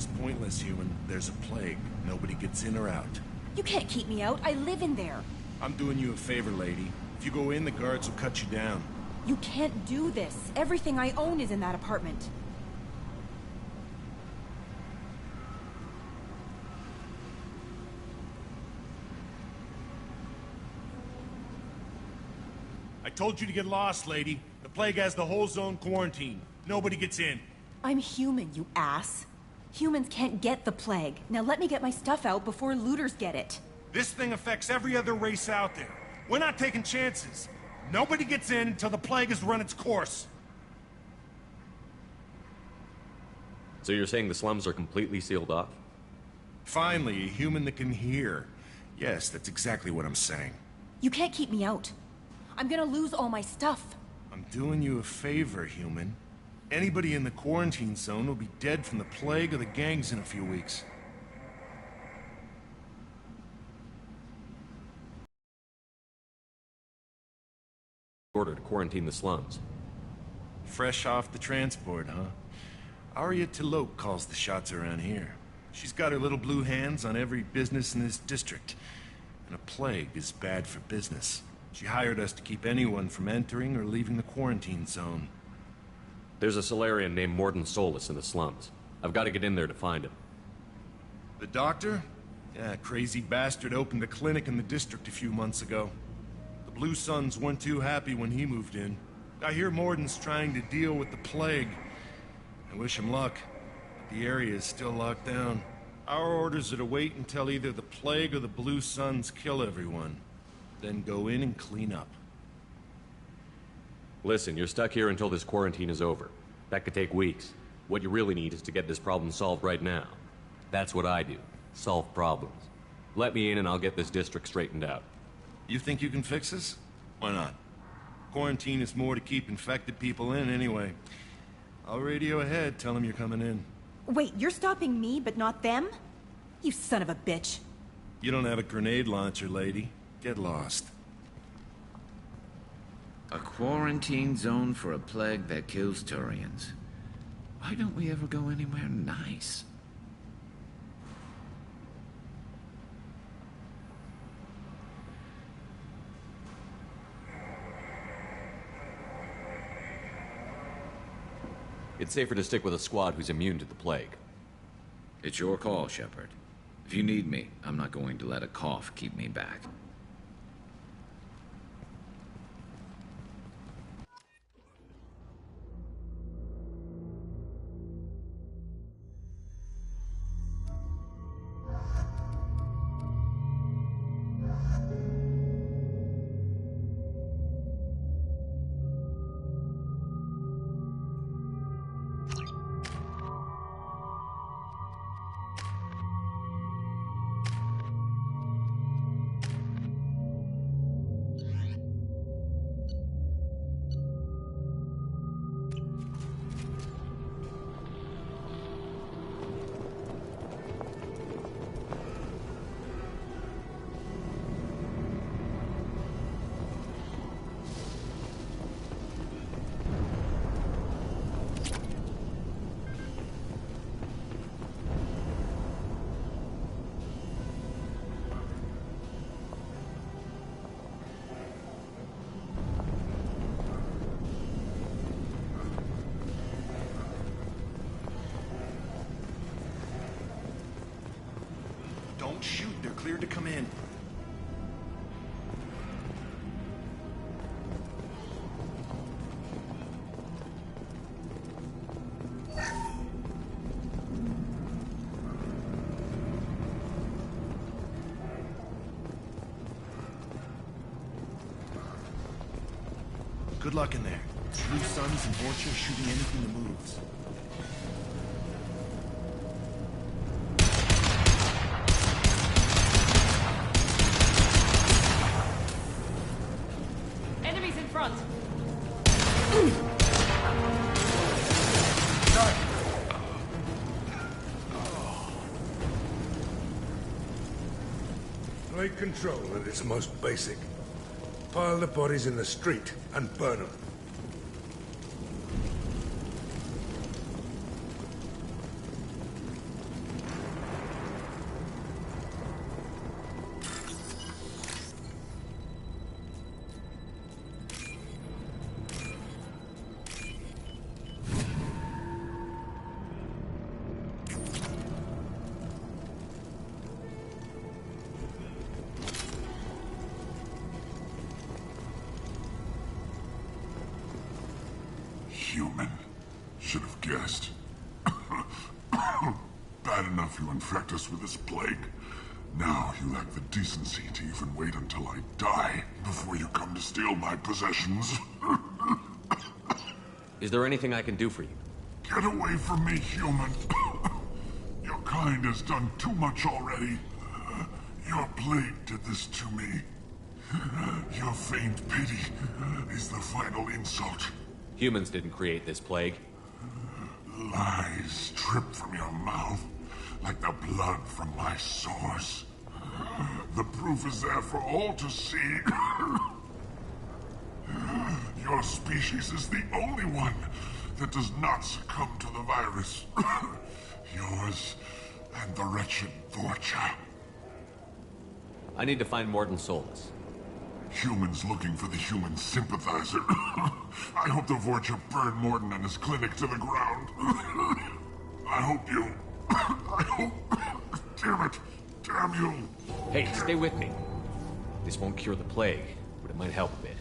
is pointless, human. There's a plague. Nobody gets in or out. You can't keep me out. I live in there. I'm doing you a favor, lady. If you go in, the guards will cut you down. You can't do this. Everything I own is in that apartment. I told you to get lost, lady. The plague has the whole zone quarantined. Nobody gets in. I'm human, you ass. Humans can't get the plague. Now let me get my stuff out before looters get it. This thing affects every other race out there. We're not taking chances. Nobody gets in until the plague has run its course. So you're saying the slums are completely sealed off? Finally, a human that can hear. Yes, that's exactly what I'm saying. You can't keep me out. I'm gonna lose all my stuff. I'm doing you a favor, human. Anybody in the quarantine zone will be dead from the plague or the gangs in a few weeks. Order to quarantine the slums. Fresh off the transport, huh? Arya Tilok calls the shots around here. She's got her little blue hands on every business in this district. And a plague is bad for business. She hired us to keep anyone from entering or leaving the quarantine zone. There's a Solarian named Morden Solus in the slums. I've got to get in there to find him. The doctor? Yeah, crazy bastard opened a clinic in the district a few months ago. The Blue Suns weren't too happy when he moved in. I hear Morden's trying to deal with the plague. I wish him luck, but the area is still locked down. Our orders are to wait until either the plague or the Blue Suns kill everyone. Then go in and clean up. Listen, you're stuck here until this quarantine is over. That could take weeks. What you really need is to get this problem solved right now. That's what I do. Solve problems. Let me in and I'll get this district straightened out. You think you can fix this? Why not? Quarantine is more to keep infected people in anyway. I'll radio ahead, tell them you're coming in. Wait, you're stopping me, but not them? You son of a bitch. You don't have a grenade launcher, lady. Get lost. A quarantine zone for a plague that kills Turians. Why don't we ever go anywhere nice? It's safer to stick with a squad who's immune to the plague. It's your call, Shepard. If you need me, I'm not going to let a cough keep me back. Don't shoot, they're cleared to come in. Good luck in there. Blue Suns and Vorcha shooting anything that moves. Enemies in front. Take control at its most basic. Pile the bodies in the street and burn them. Human. Should have guessed. Bad enough you infect us with this plague. Now you lack the decency to even wait until I die before you come to steal my possessions. Is there anything I can do for you? Get away from me, human. Your kind has done too much already. Your plague did this to me. Your feigned pity is the final insult. Humans didn't create this plague. Lies drip from your mouth like the blood from my sores. The proof is there for all to see. Your species is the only one that does not succumb to the virus. Yours and the wretched Vorcha. I need to find Morden Solus. Humans looking for the human sympathizer. I hope the Vorcha burned Morden and his clinic to the ground. I hope you... I hope... Damn it! Damn you! Hey, stay with me. This won't cure the plague, but it might help a bit.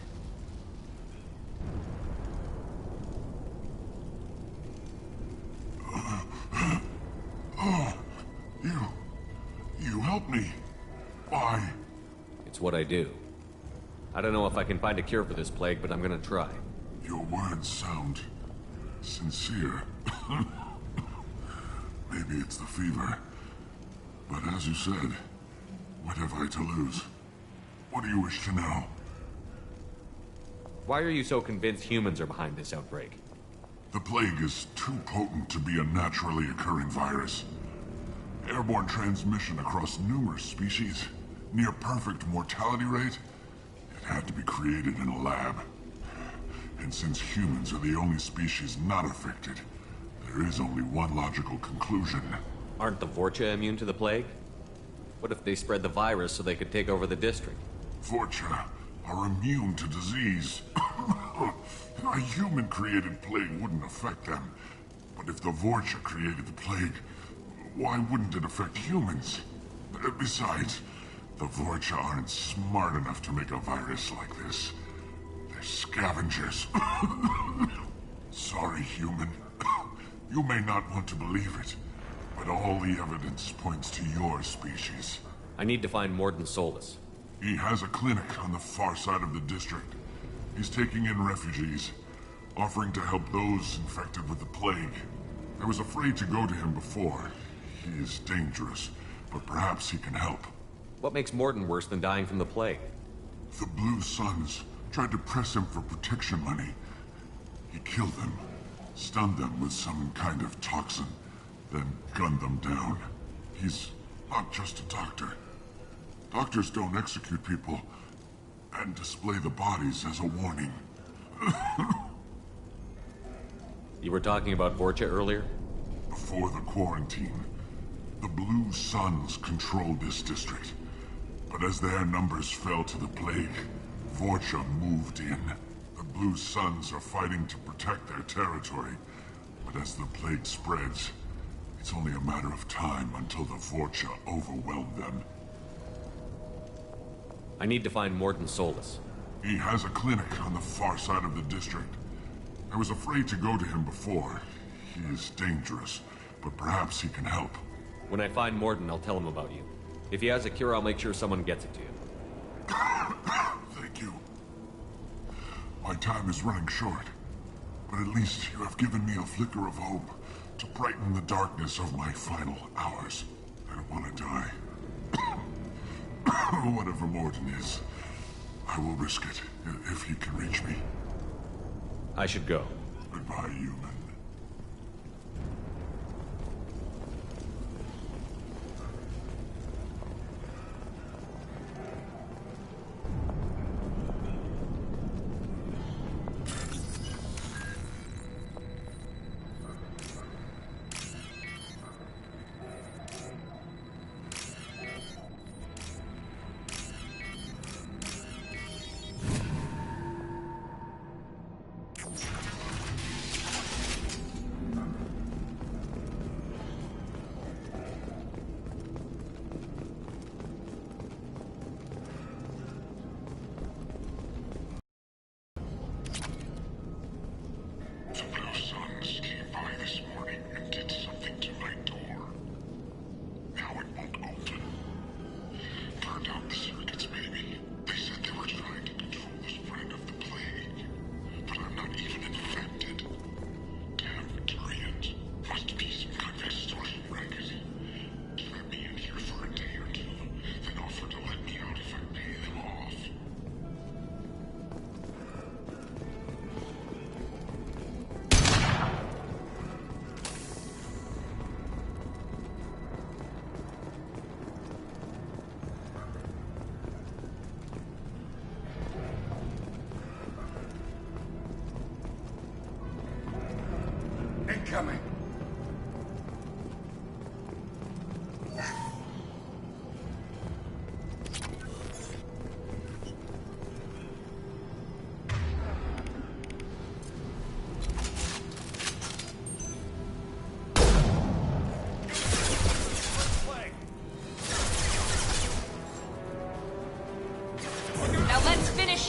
You helped me. Why? It's what I do. I don't know if I can find a cure for this plague, but I'm gonna try. Your words sound sincere. Maybe it's the fever. But as you said, what have I to lose? What do you wish to know? Why are you so convinced humans are behind this outbreak? The plague is too potent to be a naturally occurring virus. Airborne transmission across numerous species, near perfect mortality rate. It had to be created in a lab. And since humans are the only species not affected, there is only one logical conclusion. Aren't the Vorcha immune to the plague? What if they spread the virus so they could take over the district? Vorcha are immune to disease. A human-created plague wouldn't affect them. But if the Vorcha created the plague, why wouldn't it affect humans? Besides, the Vorcha aren't smart enough to make a virus like this. They're scavengers. Sorry, human. You may not want to believe it, but all the evidence points to your species. I need to find Morden Solus. He has a clinic on the far side of the district. He's taking in refugees, offering to help those infected with the plague. I was afraid to go to him before. He is dangerous, but perhaps he can help. What makes Morden worse than dying from the plague? The Blue Suns tried to press him for protection money. He killed them, stunned them with some kind of toxin, then gunned them down. He's not just a doctor. Doctors don't execute people and display the bodies as a warning. You were talking about Vorcha earlier? Before the quarantine, the Blue Suns controlled this district. But as their numbers fell to the plague, Vorcha moved in. The Blue Suns are fighting to protect their territory. But as the plague spreads, it's only a matter of time until the Vorcha overwhelm them. I need to find Morden Solus. He has a clinic on the far side of the district. I was afraid to go to him before. He is dangerous, but perhaps he can help. When I find Morden, I'll tell him about you. If he has a cure, I'll make sure someone gets it to you. Thank you. My time is running short, but at least you have given me a flicker of hope to brighten the darkness of my final hours. I don't want to die. Whatever Morden is, I will risk it if he can reach me. I should go. Goodbye, human.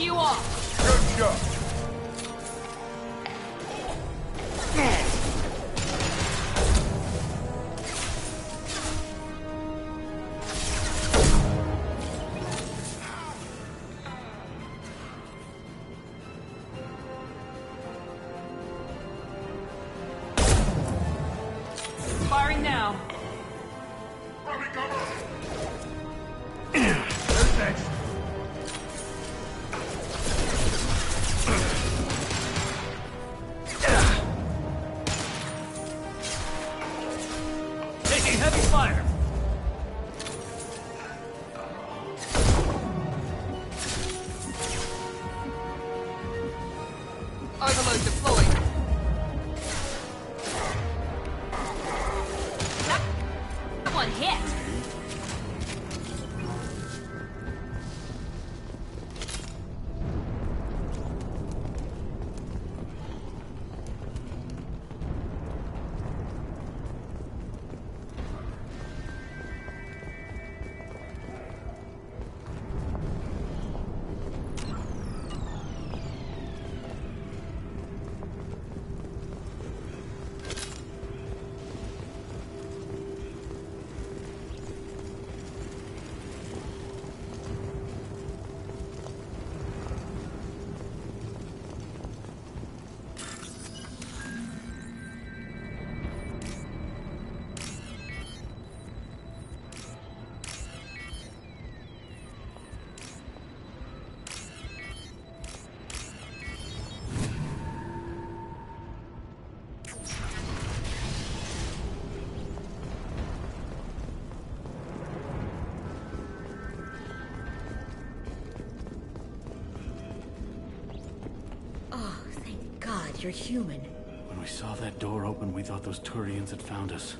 you off. Good shot. Firing now. Who's next? Taking heavy fire. Overload deployed. That one hit. Oh, thank God you're human. When we saw that door open, we thought those Turians had found us.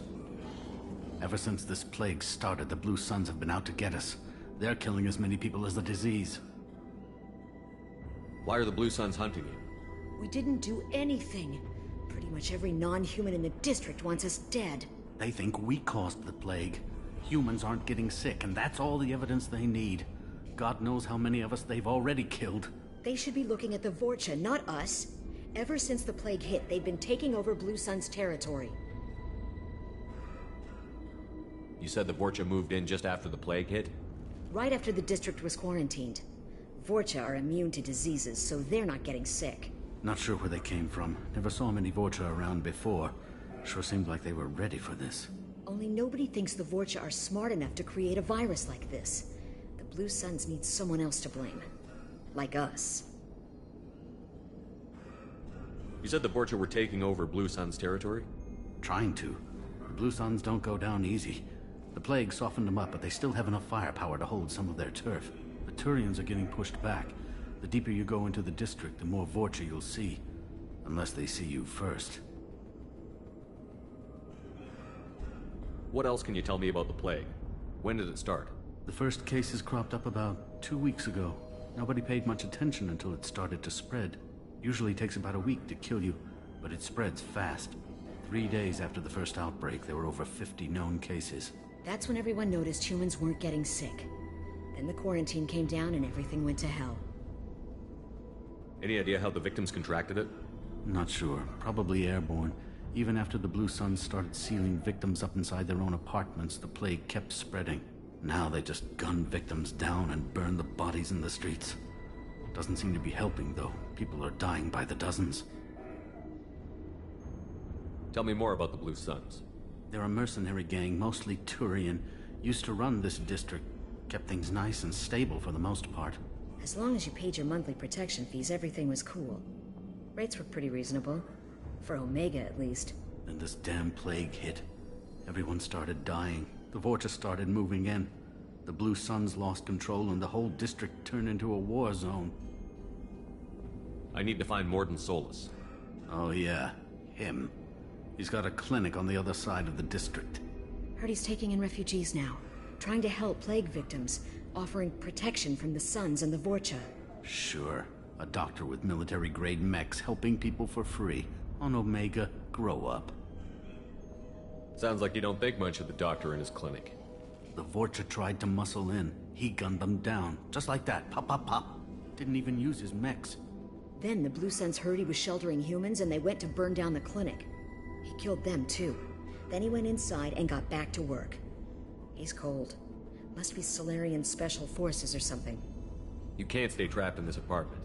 Ever since this plague started, the Blue Suns have been out to get us. They're killing as many people as the disease. Why are the Blue Suns hunting you? We didn't do anything. Pretty much every non-human in the district wants us dead. They think we caused the plague. Humans aren't getting sick, and that's all the evidence they need. God knows how many of us they've already killed. They should be looking at the Vorcha, not us. Ever since the plague hit, they've been taking over Blue Sun's territory. You said the Vorcha moved in just after the plague hit? Right after the district was quarantined. Vorcha are immune to diseases, so they're not getting sick. Not sure where they came from. Never saw many Vorcha around before. Sure seemed like they were ready for this. Only nobody thinks the Vorcha are smart enough to create a virus like this. The Blue Suns need someone else to blame. Like us. You said the Vorcha were taking over Blue Sun's territory? Trying to. The Blue Suns don't go down easy. The plague softened them up, but they still have enough firepower to hold some of their turf. The Turians are getting pushed back. The deeper you go into the district, the more Vorcha you'll see. Unless they see you first. What else can you tell me about the plague? When did it start? The first cases cropped up about 2 weeks ago. Nobody paid much attention until it started to spread. Usually takes about a week to kill you, but it spreads fast. 3 days after the first outbreak, there were over 50 known cases. That's when everyone noticed humans weren't getting sick. Then the quarantine came down and everything went to hell. Any idea how the victims contracted it? Not sure. Probably airborne. Even after the Blue Suns started sealing victims up inside their own apartments, the plague kept spreading. Now they just gun victims down and burn the bodies in the streets. Doesn't seem to be helping, though. People are dying by the dozens. Tell me more about the Blue Suns. They're a mercenary gang, mostly Turian. Used to run this district. Kept things nice and stable for the most part. As long as you paid your monthly protection fees, everything was cool. Rates were pretty reasonable. For Omega, at least. Then this damn plague hit. Everyone started dying. The Vorcha started moving in. The Blue Suns lost control and the whole district turned into a war zone. I need to find Morden Solus. Oh yeah, him. He's got a clinic on the other side of the district. Heard he's taking in refugees now. Trying to help plague victims. Offering protection from the Suns and the Vorcha. Sure. A doctor with military-grade mechs helping people for free. On Omega, grow up. Sounds like you don't think much of the doctor in his clinic. The Vorcha tried to muscle in. He gunned them down. Just like that. Pop, pop, pop. Didn't even use his mechs. Then the Blue Suns heard he was sheltering humans and they went to burn down the clinic. He killed them too. Then he went inside and got back to work. He's cold. Must be Solarian Special Forces or something. You can't stay trapped in this apartment.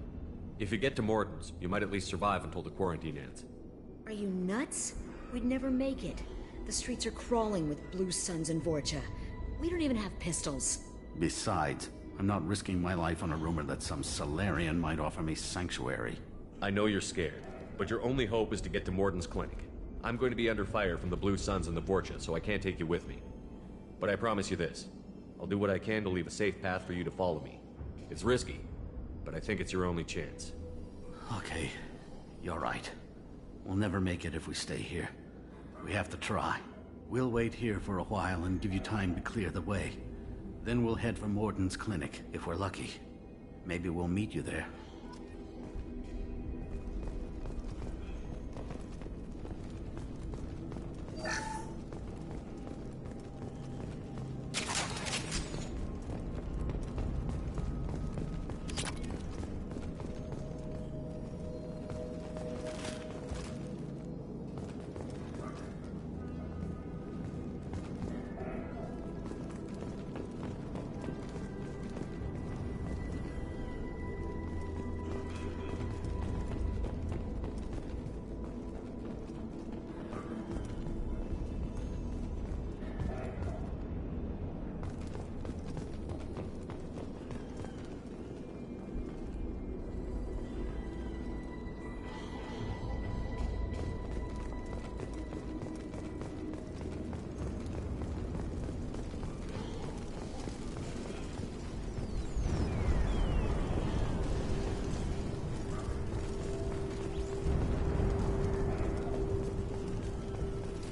If you get to Morton's, you might at least survive until the quarantine ends. Are you nuts? We'd never make it. The streets are crawling with Blue Suns and Vorcha. We don't even have pistols. Besides, I'm not risking my life on a rumor that some Solarian might offer me sanctuary. I know you're scared, but your only hope is to get to Morton's clinic. I'm going to be under fire from the Blue Suns and the Vorcha, so I can't take you with me. But I promise you this. I'll do what I can to leave a safe path for you to follow me. It's risky, but I think it's your only chance. Okay, you're right. We'll never make it if we stay here. We have to try. We'll wait here for a while and give you time to clear the way. Then we'll head for Morton's clinic, if we're lucky. Maybe we'll meet you there.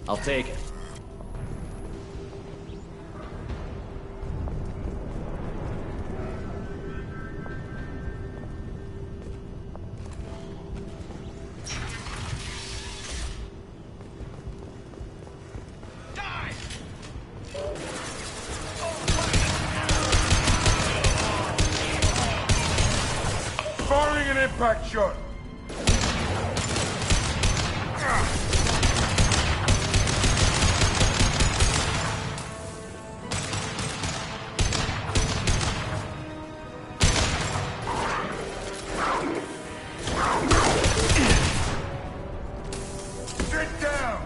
I'll take it. Firing an impact shot! Sit down!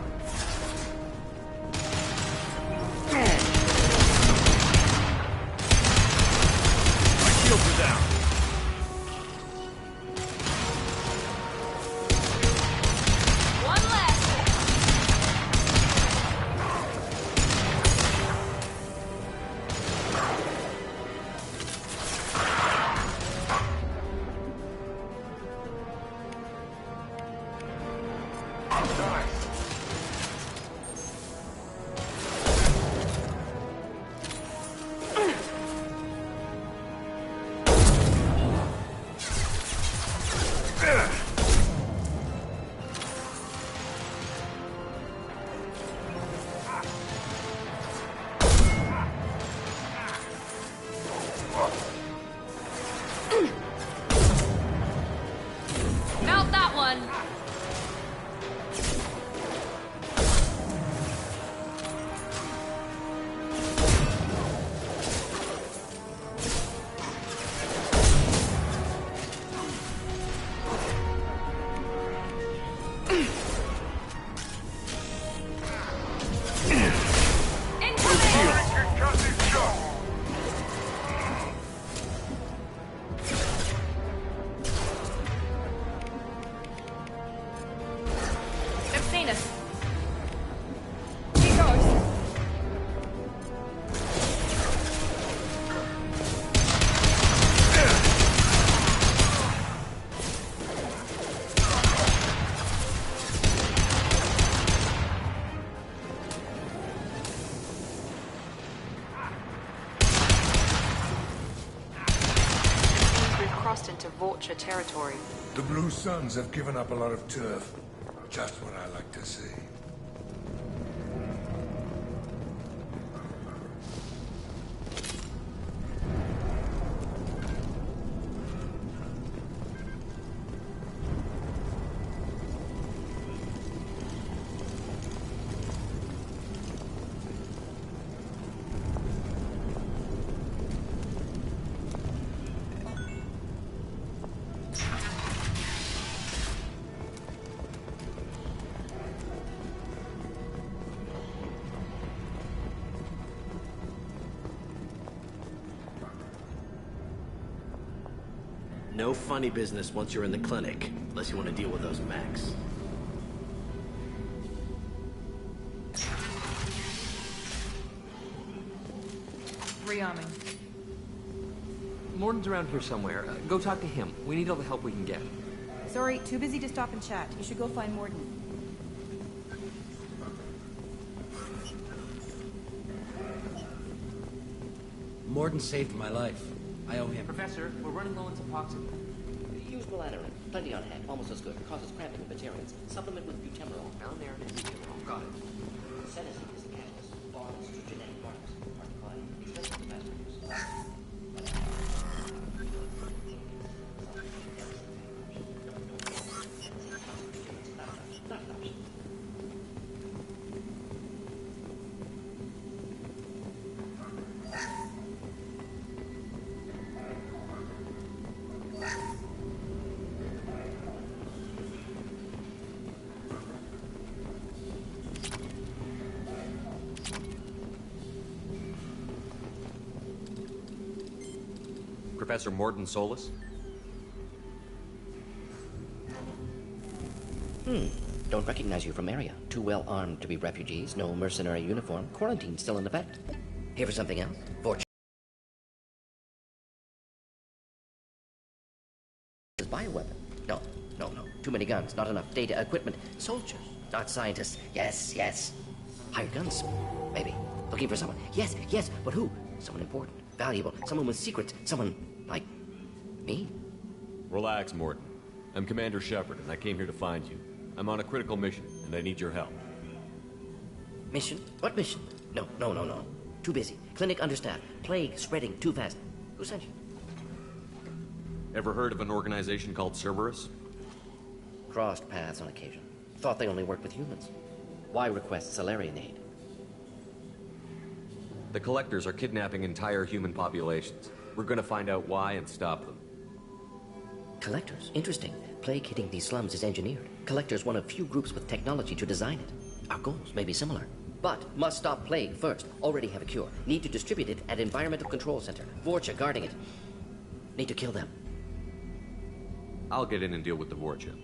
My shields are down. One left. Nice! Mount that one. Incoming! Concussive shot! I've seen us. Here goes. We've crossed into Vorcha territory. The Blue Suns have given up a lot of turf. Just what I like to see. No funny business once you're in the clinic, unless you want to deal with those mechs. Rearming. Morton's around here somewhere. Go talk to him. We need all the help we can get. Sorry, too busy to stop and chat. You should go find Morton. Morton saved my life. I owe him. Professor, we're running low on Suboxone. Use melatonin. Plenty on hand. Almost as good. Causes cramping in vegetarians. Supplement with butemurol. Down there and butemurol. Got it. Sedative is the catalyst. Bonds to genetic markers. Part of the body. Expensive to mass produce. Professor Morton Solus? Don't recognize you from area. Too well armed to be refugees. No mercenary uniform. Quarantine still in effect. Here for something else? Fortune. Bioweapon. No. Too many guns. Not enough data, equipment. Soldiers. Not scientists. Yes. Hired guns. Maybe. Looking for someone. Yes. But who? Someone important. Valuable. Someone with secrets. Someone like me? Relax, Morton. I'm Commander Shepard, and I came here to find you. I'm on a critical mission, and I need your help. Mission? What mission? No. Too busy. Clinic understaffed. Plague spreading too fast. Who sent you? Ever heard of an organization called Cerberus? Crossed paths on occasion. Thought they only worked with humans. Why request Salarian aid? The Collectors are kidnapping entire human populations. We're gonna find out why and stop them. Collectors? Interesting. Plague hitting these slums is engineered. Collectors one of few groups with technology to design it. Our goals may be similar. But must stop plague first. Already have a cure. Need to distribute it at Environmental Control Center. Vorcha guarding it. Need to kill them. I'll get in and deal with the Vorcha.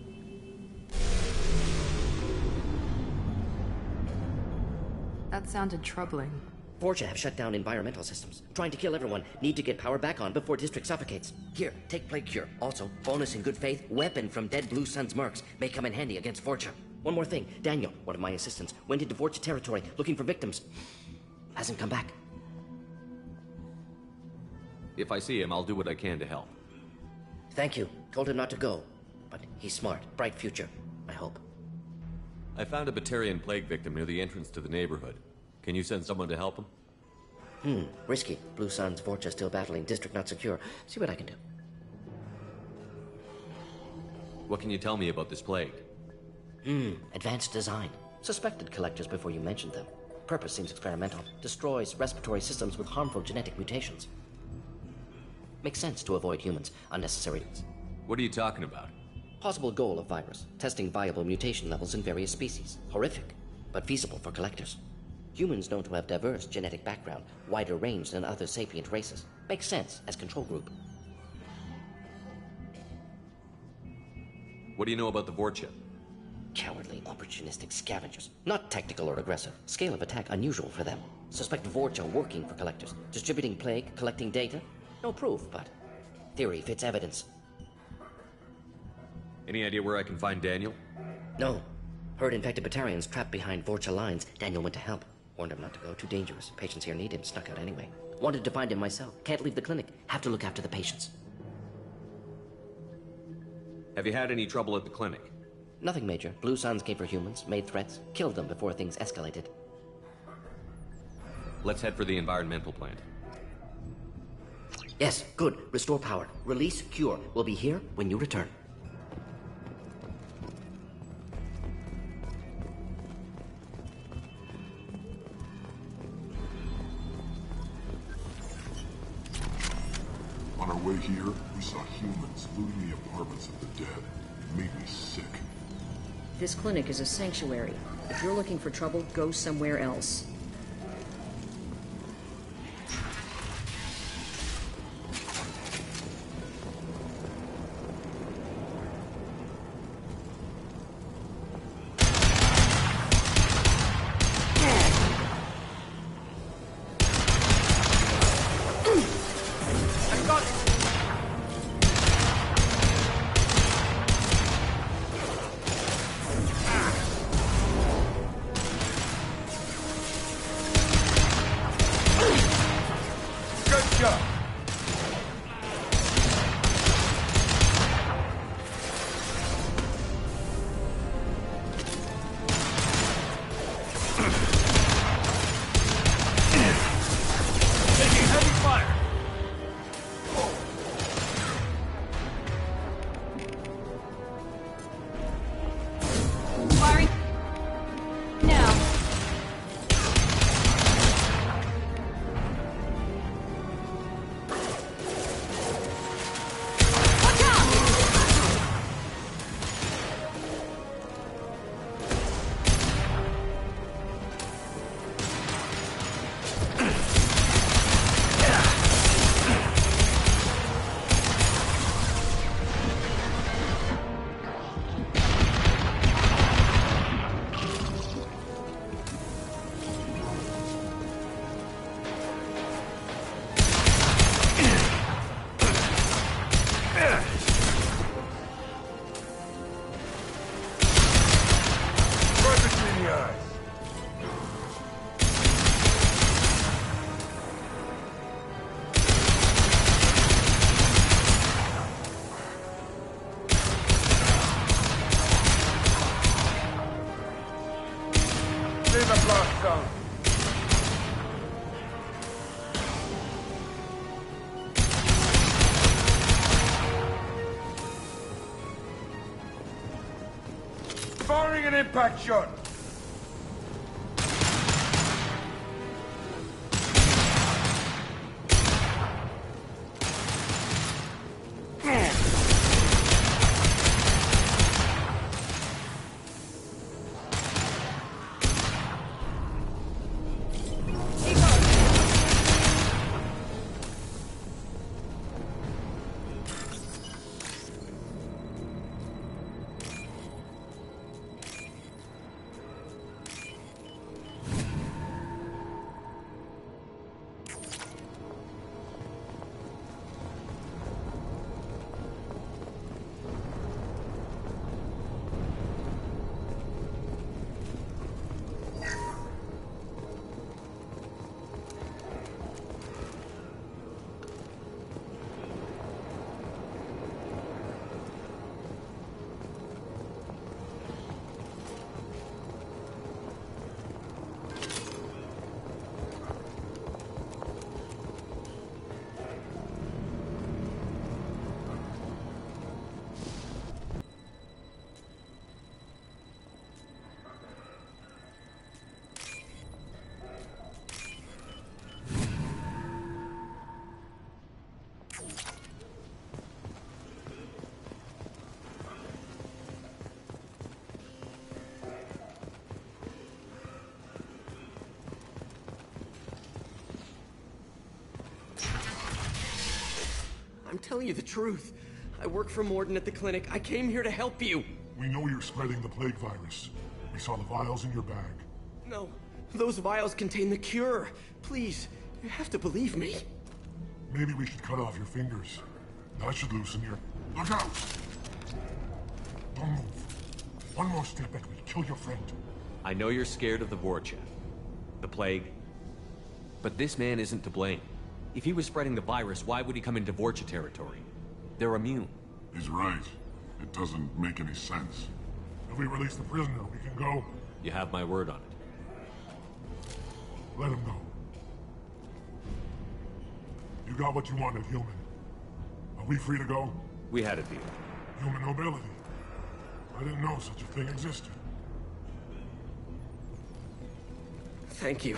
That sounded troubling. Vorcha have shut down environmental systems. Trying to kill everyone. Need to get power back on before district suffocates. Here, take plague cure. Also, bonus in good faith, weapon from dead Blue Sun's mercs. May come in handy against Vorcha. One more thing. Daniel, one of my assistants, went into Vorcha territory looking for victims. Hasn't come back. If I see him, I'll do what I can to help. Thank you. Told him not to go. But he's smart. Bright future. I hope. I found a Batarian plague victim near the entrance to the neighborhood. Can you send someone to help him? Risky. Blue Sun's Vorcha still battling. District not secure. See what I can do. What can you tell me about this plague? Advanced design. Suspected collectors before you mentioned them. Purpose seems experimental. Destroys respiratory systems with harmful genetic mutations. Makes sense to avoid humans. Unnecessary. What are you talking about? Possible goal of virus. Testing viable mutation levels in various species. Horrific, but feasible for collectors. Humans known to have diverse genetic background, wider range than other sapient races. Makes sense as control group. What do you know about the Vorcha? Cowardly, opportunistic scavengers. Not tactical or aggressive. Scale of attack unusual for them. Suspect Vorcha working for collectors. Distributing plague, collecting data. No proof, but theory fits evidence. Any idea where I can find Daniel? No. Heard infected Batarians trapped behind Vorcha lines. Daniel went to help. Warned him not to go. Too dangerous. Patients here need him. Snuck out anyway. Wanted to find him myself. Can't leave the clinic. Have to look after the patients. Have you had any trouble at the clinic? Nothing major. Blue Suns came for humans, made threats, killed them before things escalated. Let's head for the environmental plant. Yes, good. Restore power. Release cure. We'll be here when you return. On our way here, we saw humans looting the apartments of the dead. It made me sick. This clinic is a sanctuary. If you're looking for trouble, go somewhere else. up! Taking heavy fire! Firing now. Watch out! Right between the eyes. See the blast zone. Firing an impact shot. I'm telling you the truth. I work for Morden at the clinic. I came here to help you. We know you're spreading the plague virus. We saw the vials in your bag. No, those vials contain the cure. Please, you have to believe me. Maybe we should cut off your fingers. That should loosen your... Look out! Don't move. One more step and we'll kill your friend. I know you're scared of the Vorcha, the plague, but this man isn't to blame. If he was spreading the virus, why would he come into Vorcha territory? They're immune. He's right. It doesn't make any sense. If we release the prisoner, we can go. You have my word on it. Let him go. You got what you wanted, human. Are we free to go? We had a deal. Human nobility. I didn't know such a thing existed. Thank you.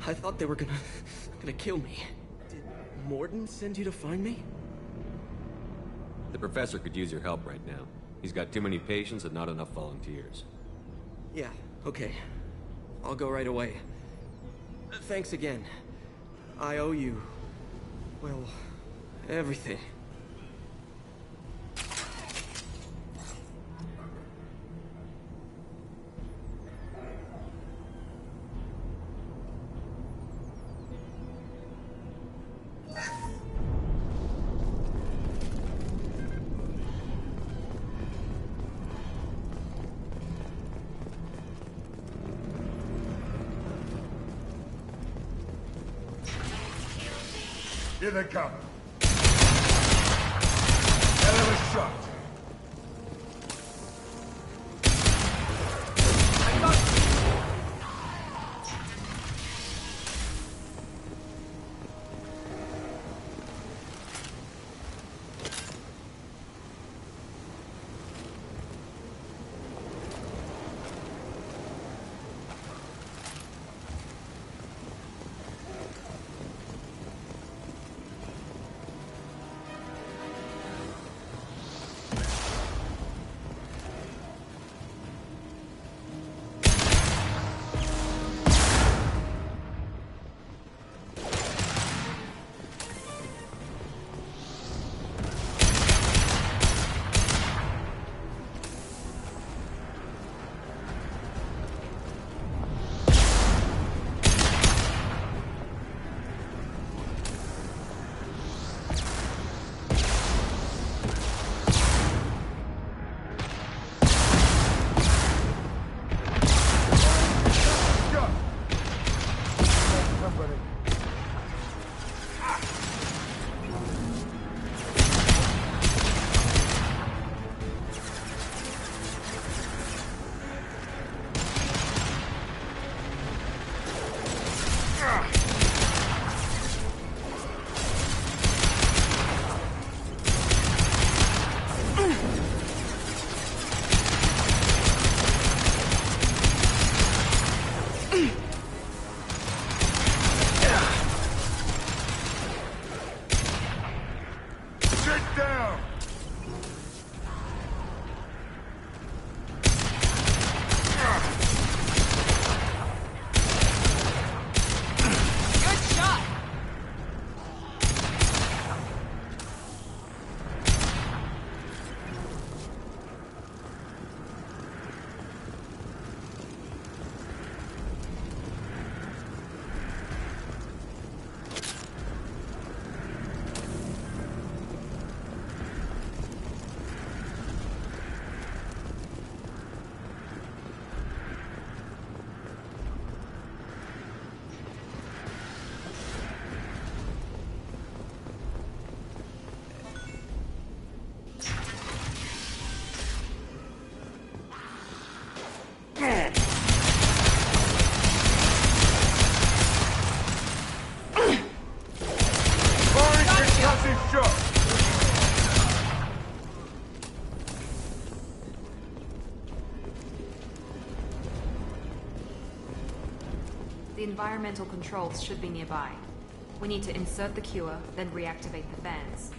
I thought they were gonna kill me. Did Morden send you to find me? The professor could use your help right now. He's got too many patients and not enough volunteers. Yeah, okay. I'll go right away. Thanks again. I owe you... well, everything. Here they come. Hell of a shot. The environmental controls should be nearby. We need to insert the cure, then reactivate the fans.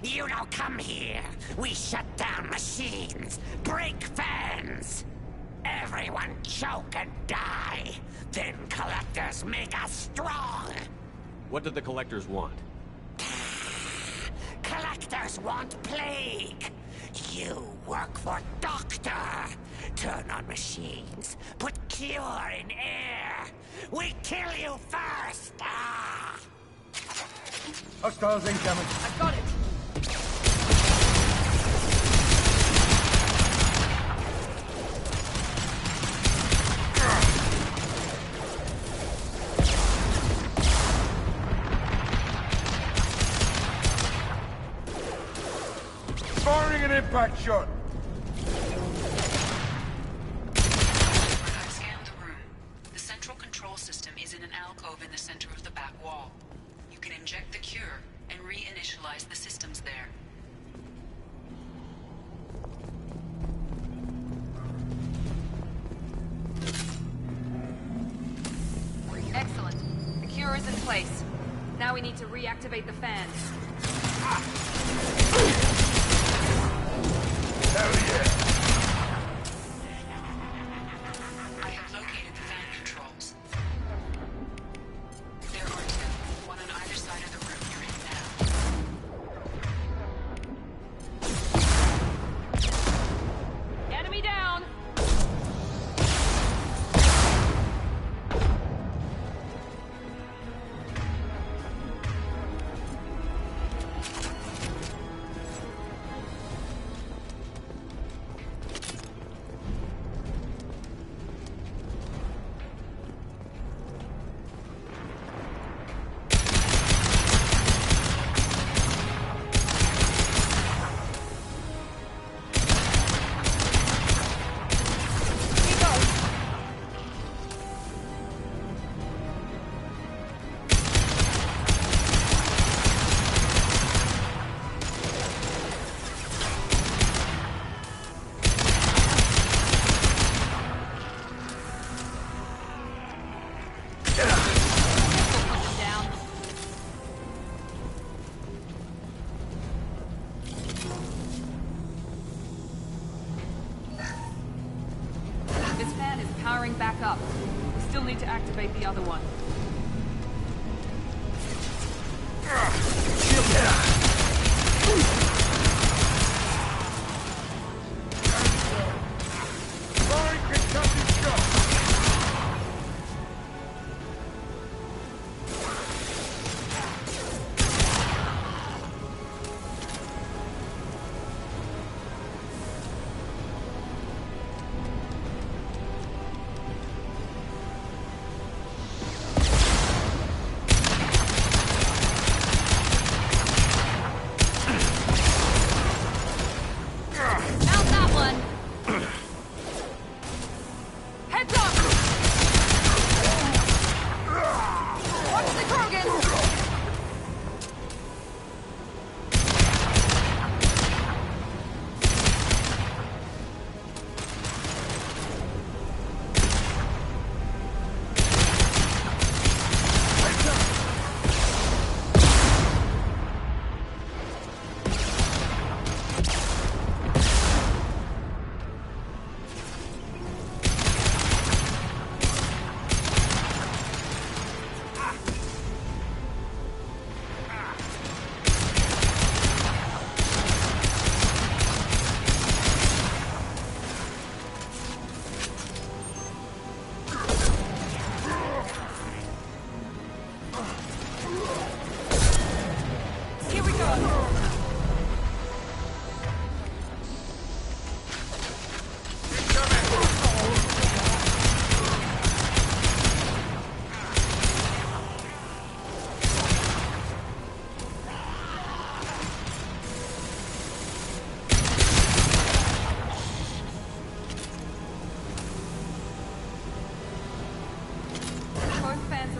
You don't come here. We shut down machines, break fans. Everyone choke and die. Then collectors make us strong. What did the collectors want? Collectors want plague. You work for Doctor. Turn on machines. Put cure in air. We kill you first. Hostiles incoming. I've got it. Firing an impact shot. I've scanned the room. The central control system is in an alcove in the center of the back wall. You can inject the cure and reinitialize the systems there. Excellent. The cure is in place. Now we need to reactivate the fans. Hell yeah! I have located the fan controls. There are two, one on either side of the room you're in now. Enemy down! powering back up. We still need to activate the other one.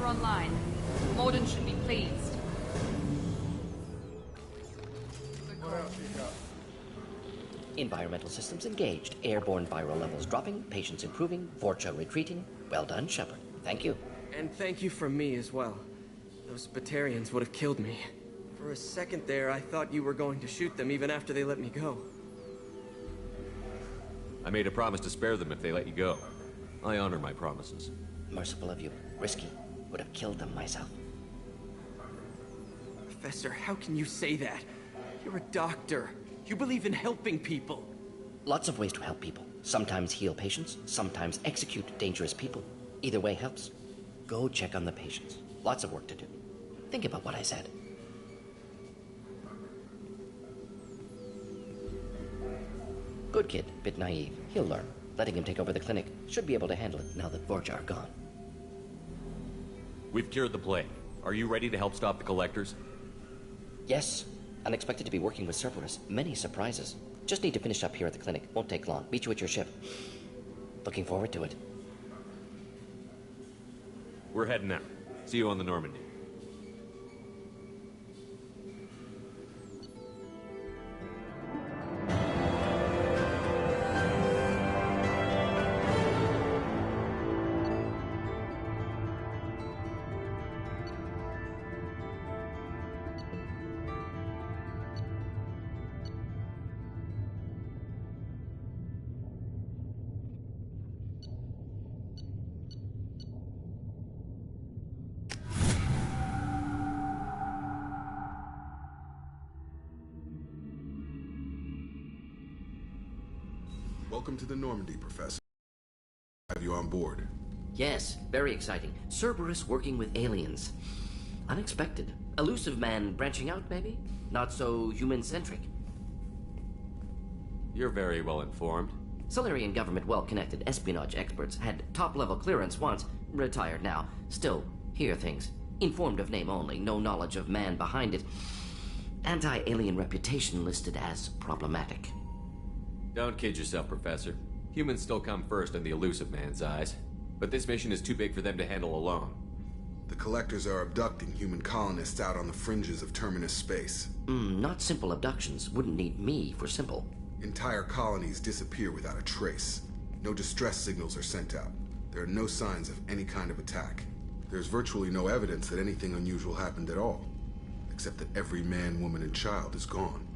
Online. Morden should be pleased. Environmental systems engaged. Airborne viral levels dropping. Patients improving. Vorcha retreating. Well done, Shepard. Thank you. And thank you from me as well. Those Batarians would have killed me. For a second there, I thought you were going to shoot them even after they let me go. I made a promise to spare them if they let you go. I honor my promises. Merciful of you. Risky. Would have killed them myself. Professor, how can you say that? You're a doctor. You believe in helping people. Lots of ways to help people. Sometimes heal patients, sometimes execute dangerous people. Either way helps. Go check on the patients. Lots of work to do. Think about what I said. Good kid, bit naive. He'll learn. Letting him take over the clinic. Should be able to handle it now that Vorcha are gone. We've cured the plague. Are you ready to help stop the Collectors? Yes. Unexpected to be working with Cerberus. Many surprises. Just need to finish up here at the clinic. Won't take long. Meet you at your ship. Looking forward to it. We're heading out. See you on the Normandy. Welcome to the Normandy, Professor. Have you on board? Yes, very exciting. Cerberus working with aliens. Unexpected. Elusive man branching out, maybe? Not so human-centric. You're very well informed. Solarian government well-connected espionage experts had top-level clearance once. Retired now. Still, hear things. Informed of name only, no knowledge of man behind it. Anti-alien reputation listed as problematic. Don't kid yourself, Professor. Humans still come first in the elusive man's eyes. But this mission is too big for them to handle alone. The Collectors are abducting human colonists out on the fringes of Terminus space. Not simple abductions. Wouldn't need me for simple. Entire colonies disappear without a trace. No distress signals are sent out. There are no signs of any kind of attack. There's virtually no evidence that anything unusual happened at all. Except that every man, woman, and child is gone.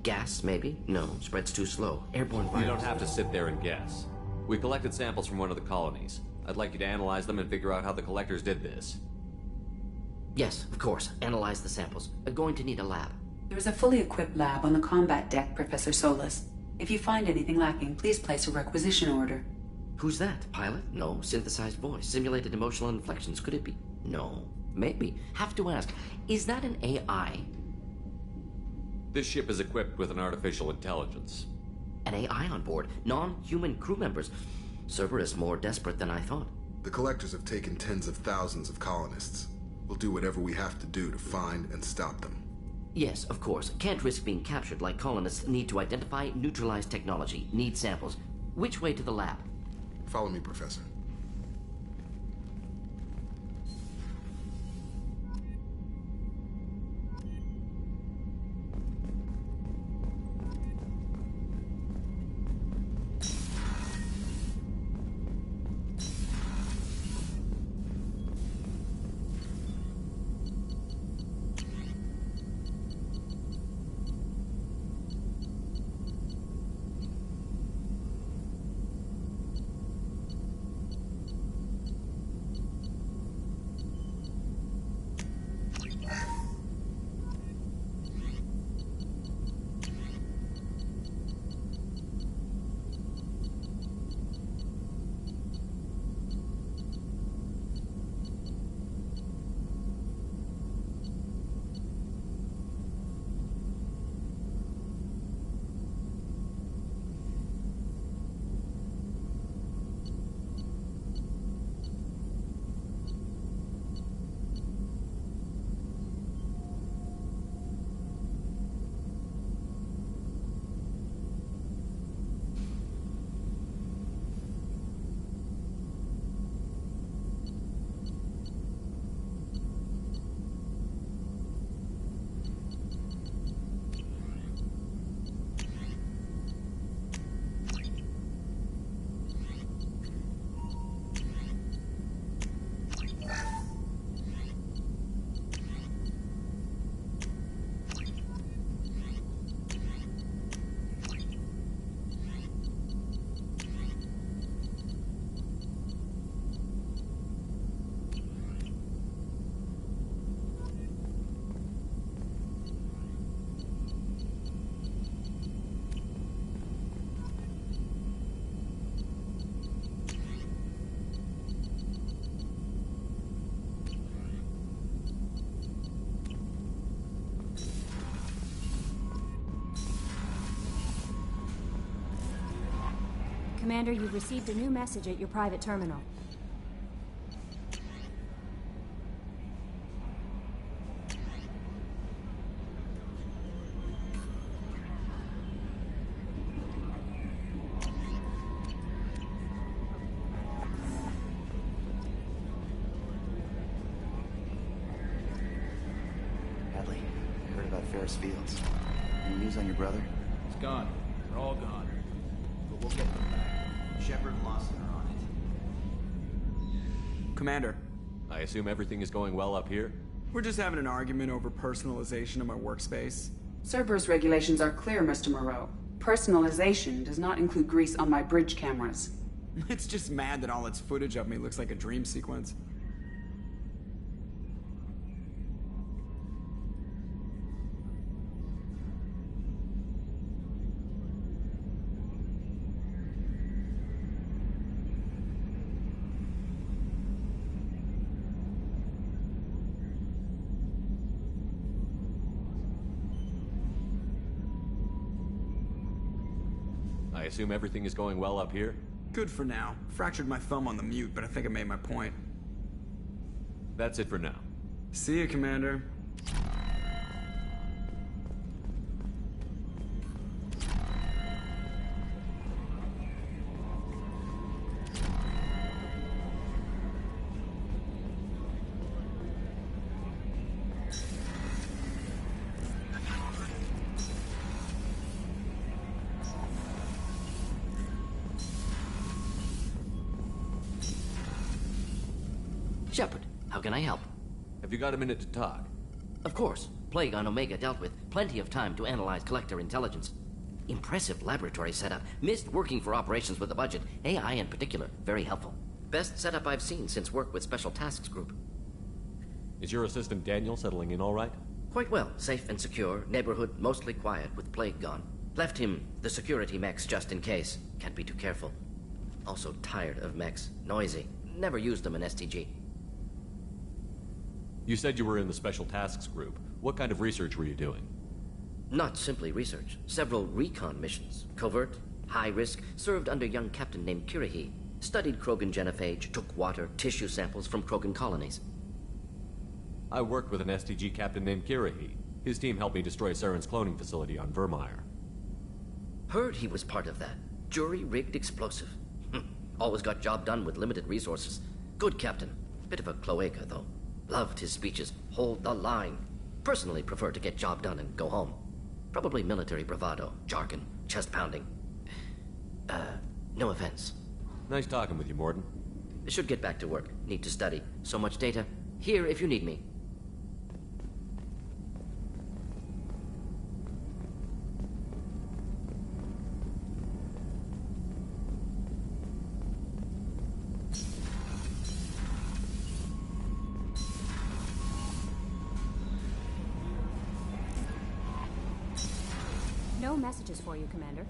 Gas, maybe? No, spreads too slow. Airborne You virus. don't have to sit there and guess. We collected samples from one of the colonies. I'd like you to analyze them and figure out how the collectors did this. Yes, of course. Analyze the samples. Going to need a lab. There's a fully equipped lab on the combat deck, Professor Solis. If you find anything lacking, please place a requisition order. Who's that? Pilot? No. Synthesized voice. Simulated emotional inflections. Could it be? No. Maybe. Have to ask. Is that an AI? This ship is equipped with an artificial intelligence. An AI on board? Non-human crew members? Cerberus more desperate than I thought. The collectors have taken tens of thousands of colonists. We'll do whatever we have to do to find and stop them. Yes, of course. Can't risk being captured like colonists need to identify, neutralize technology, need samples. Which way to the lab? Follow me, Professor. Commander, you've received a new message at your private terminal. Hadley, I heard about Ferris Fields. Any news on your brother? He's gone. They're all gone. But we'll get them back. Shepard and Lawson are on it. Commander. I assume everything is going well up here? We're just having an argument over personalization of my workspace. Cerberus regulations are clear, Mr. Moreau. Personalization does not include grease on my bridge cameras. It's just mad that all its footage of me looks like a dream sequence. I assume everything is going well up here? Good for now. Fractured my thumb on the mute, but I think I made my point. That's it for now. See you, Commander. Shepard, how can I help? Have you got a minute to talk? Of course. Plague on Omega dealt with. Plenty of time to analyze collector intelligence. Impressive laboratory setup. Missed working for operations with a budget. AI in particular, very helpful. Best setup I've seen since work with Special Tasks Group. Is your assistant Daniel settling in all right? Quite well. Safe and secure. Neighborhood mostly quiet with plague gone. Left him the security mechs just in case. Can't be too careful. Also tired of mechs. Noisy. Never used them in STG. You said you were in the Special Tasks Group. What kind of research were you doing? Not simply research. Several recon missions. Covert, high risk, served under young captain named Kirihi. Studied Krogan genophage, took water, tissue samples from Krogan colonies. I worked with an STG captain named Kirihi. His team helped me destroy Saren's cloning facility on Vermeer. Heard he was part of that. Jury-rigged explosive. Always got job done with limited resources. Good captain. Bit of a cloaca, though. Loved his speeches. Hold the line. Personally prefer to get job done and go home. Probably military bravado, jargon, chest pounding. No offense. Nice talking with you, Morden. Should get back to work. Need to study. So much data. Here if you need me. No messages for you, Commander.